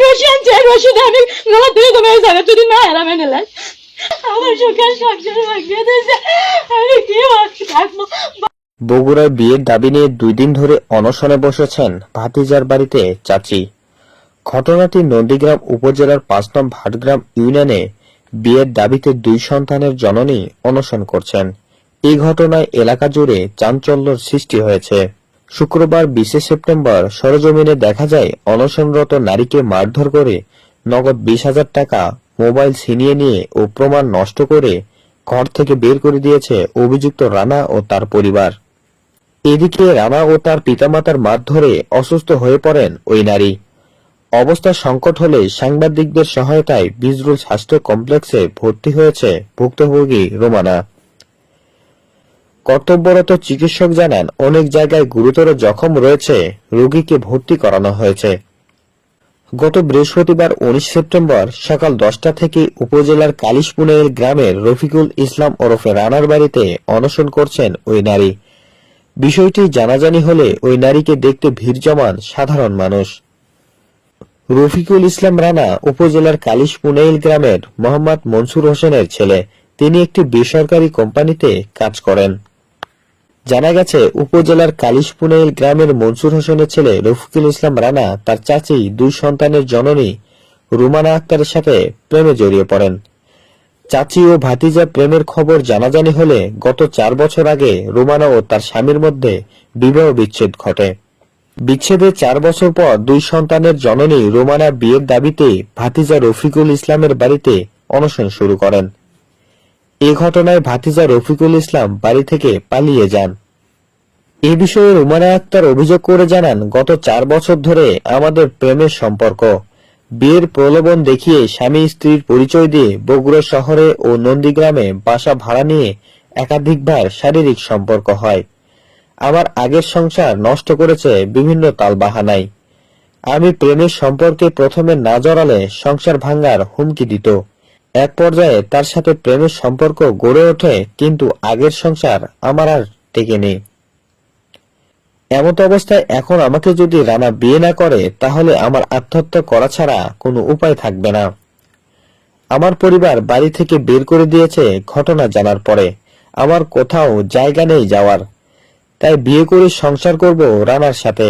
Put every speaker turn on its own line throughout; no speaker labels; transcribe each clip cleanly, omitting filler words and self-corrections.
রশি আনছে, রশিটা আমি গলা ধরে কমে যাবে যদি না এরা মেনে নেয়। আমার সুখের সংসারে ভাঙিয়ে দিয়েছে, আমি কি থাকবো।
বগুড়ায় বিয়ের দাবি নিয়ে 2 দিন ধরে অনশনে বসেছেন ভাতিজার বাড়িতে চাচি। ঘটনাটি নন্দীগ্রাম উপজেলার 5 নং ভাটগ্রাম ইউনিয়নে বিয়ের দাবিতে 2 সন্তানের জননী অনশন করছেন। এই ঘটনায় এলাকা জুড়ে চাঞ্চল্যের সৃষ্টি হয়েছে। শুক্রবার 20 সেপ্টেম্বর সরেজমিনে দেখা যায় অনশনরত নারীকে মারধর করে নগদ 20,000 টাকা, মোবাইল ছিনিয়ে নিয়ে ও প্রমাণ নষ্ট করে ঘর থেকে বের করে দিয়েছে অভিযুক্ত রানা ও তার পরিবার। এদিকে রানা ও তার পিতামাতার মারধরে অসুস্থ হয়ে পড়েন ওই নারী। অবস্থা সংকট হলে সাংবাদিকদের সহায়তায় বিজরুল স্বাস্থ্য কমপ্লেক্সে ভর্তি হয়েছে ভুক্তভোগী রোমানা। কর্তব্যরত চিকিৎসক জানান, অনেক জায়গায় গুরুতর জখম রয়েছে, রোগীকে ভর্তি করানো হয়েছে। গত বৃহস্পতিবার 19 সেপ্টেম্বর সকাল 10টা থেকে উপজেলার কালিশপুনের গ্রামের রফিকুল ইসলাম ওরফে রানার বাড়িতে অনশন করছেন ওই নারী। বিষয়টি জানাজানি হলে ওই নারীকে দেখতে ভিড় জমান সাধারণ মানুষ। রফিকুল ইসলাম রানা উপজেলার কালিশপুনেইল গ্রামের মোহাম্মদ মনসুর হোসেনের ছেলে। তিনি একটি বেসরকারি কোম্পানিতে কাজ করেন। জানা গেছে, উপজেলার কালিশপুনেইল গ্রামের মনসুর হোসেনের ছেলে রফিকুল ইসলাম রানা তার চাচি 2 সন্তানের জননী রুমানা আক্তারের সাথে প্রেমে জড়িয়ে পড়েন। চাচি ও ভাতিজা প্রেমের খবর জানাজানি হলে গত 4 বছর আগে রুমানা ও তার স্বামীর মধ্যে বিবাহ বিচ্ছেদ ঘটে। বিচ্ছেদের 4 বছর পর 2 সন্তানের জননী রুমানা বিয়ের দাবিতে ভাতিজা রফিকুল ইসলামের বাড়িতে অনশন শুরু করেন। এ ঘটনায় ভাতিজা রফিকুল ইসলাম বাড়ি থেকে পালিয়ে যান। এ বিষয়ে রুমানা আক্তার অভিযোগ করে জানান, গত 4 বছর ধরে আমাদের প্রেমের সম্পর্ক। বিয়ের প্রলোভন দেখিয়ে স্বামী স্ত্রীর পরিচয় দিয়ে বগুড়া শহরে ও নন্দীগ্রামে বাসা ভাড়া নিয়ে একাধিকবার শারীরিক সম্পর্ক হয়। আমার আগের সংসার নষ্ট করেছে বিভিন্ন তালবাহানায়। আমি প্রেমের সম্পর্কে প্রথমে না জড়ালে সংসার ভাঙার হুমকি দিত। এক পর্যায়ে তার সাথে প্রেমের সম্পর্ক গড়ে ওঠে, কিন্তু আগের সংসার আমার আর টেকেনি। এমত অবস্থায় এখন আমাকে যদি রানা বিয়ে না করে তাহলে আমার আত্মহত্যা করা ছাড়া কোনো উপায় থাকবে না। আমার পরিবার বাড়ি থেকে বের করে দিয়েছে ঘটনা জানার পরে। আমার কোথাও জায়গা নেই যাওয়ার। তাই বিয়ে করে সংসার করব রানার সাথে।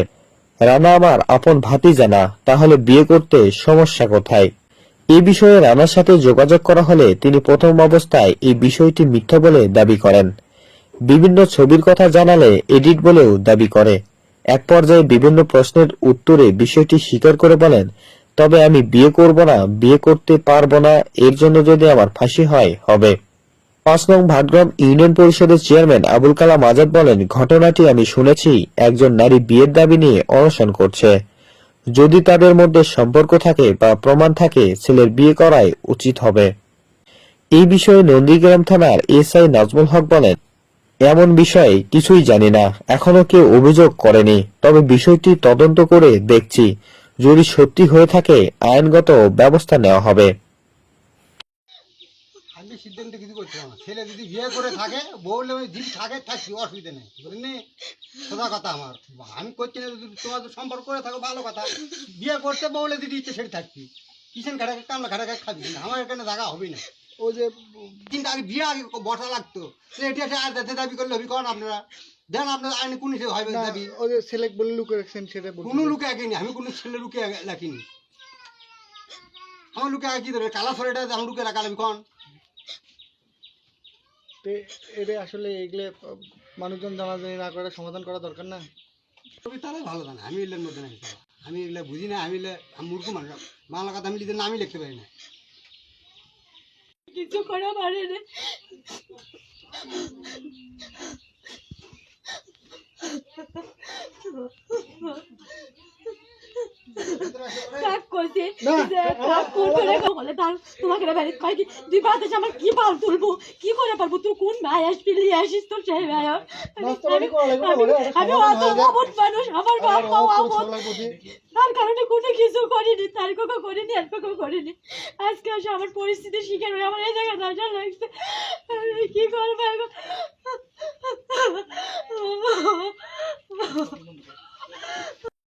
রানা আমার আপন ভাতিজা না, তাহলে বিয়ে করতে সমস্যা কোথায়? এই বিষয়ে রানার সাথে যোগাযোগ করা হলে তিনি প্রথম অবস্থায় এই বিষয়টি মিথ্যা বলে দাবি করেন। বিভিন্ন ছবির কথা জানালে এডিট বলেও দাবি করে। এক পর্যায়ে বিভিন্ন প্রশ্নের উত্তরে বিষয়টি স্বীকার করে বলেন, তবে আমি বিয়ে করব না, বিয়ে করতে পারবো না, এর জন্য যদি আমার ফাঁসি হয় হবে। 5 নং ভাটগ্রাম ইউনিয়ন পরিষদের চেয়ারম্যান আবুল কালাম আজাদ বলেন, ঘটনাটি আমি শুনেছি, একজন নারী বিয়ের দাবি নিয়ে অনশন করছে। যদি তাদের মধ্যে সম্পর্ক থাকে বা প্রমাণ থাকে, ছেলের বিয়ে করাই উচিত হবে। এই বিষয়ে নন্দীগ্রাম থানার এসআই নাজমুল হক বলেন, এমন বিষয়ে কিছুই জানি না, এখনো কেউ অভিযোগ করেনি, তবে বিষয়টি তদন্ত করে দেখছি। যদি সত্যি হয়ে থাকে আইনগত ব্যবস্থা নেওয়া হবে।
আমি সিদ্ধান্ত কিছু করছিলাম না। ছেলে যদি বিয়ে করে থাকে, বউলে যদি থাকে থাকছি, অসুবিধা নেই, বুঝলি? সোজা কথা আমার, আমি করছি না। যদি তোমার সম্পর্ক করে থাকো ভালো কথা, বিয়ে করতে বউলে যদি ইচ্ছে সেটা থাকবি, কিষেন খাটাকে কামলা খাটাকে খাবি না, আমার এখানে জায়গা হবে না। ও যে কিন্তু আগে বিয়ে আগে বসা লাগতো, এটা আর যাতে দাবি করলে হবি কন আপনারা দেন, আপনার আইনে কোন হয় দাবি? ও যে ছেলে বলে লুকে রাখছেন, সেটা কোনো লুকে আঁকিনি, আমি কোনো ছেলে লুকে রাখিনি। আমার লুকে আঁকি দেবে কালা ফলেটা আমি লুকে রাখালাম কন? এটা আসলে এগুলো মানুষজন জানাজানি না করে সমাধান করা দরকার না? তবে তারাই ভালো জানে, আমি এগুলোর মধ্যে নাই। আমি এগুলো বুঝি না, আমি মূর্খ মানুষ, বাংলা কথা আমি লিখতে না, আমি লিখতে পারি না।
কিছু করা পারে কি পাল তুলবো, কি করে পারবো? তুই কোন ভাই আসবি, নিয়ে আসিস তোর সেই ভাই। আমি অত অবুধ মানুষ, আমার বাপ মা অবুধ, তার কারণে কোনো কিছু করিনি, তার কোনো করিনি, আর কোনো করিনি। আজকে আসে আমার পরিস্থিতির শিকার হয়ে আমার এই জায়গায় দাঁড়া লাগছে। কি করবো এখন?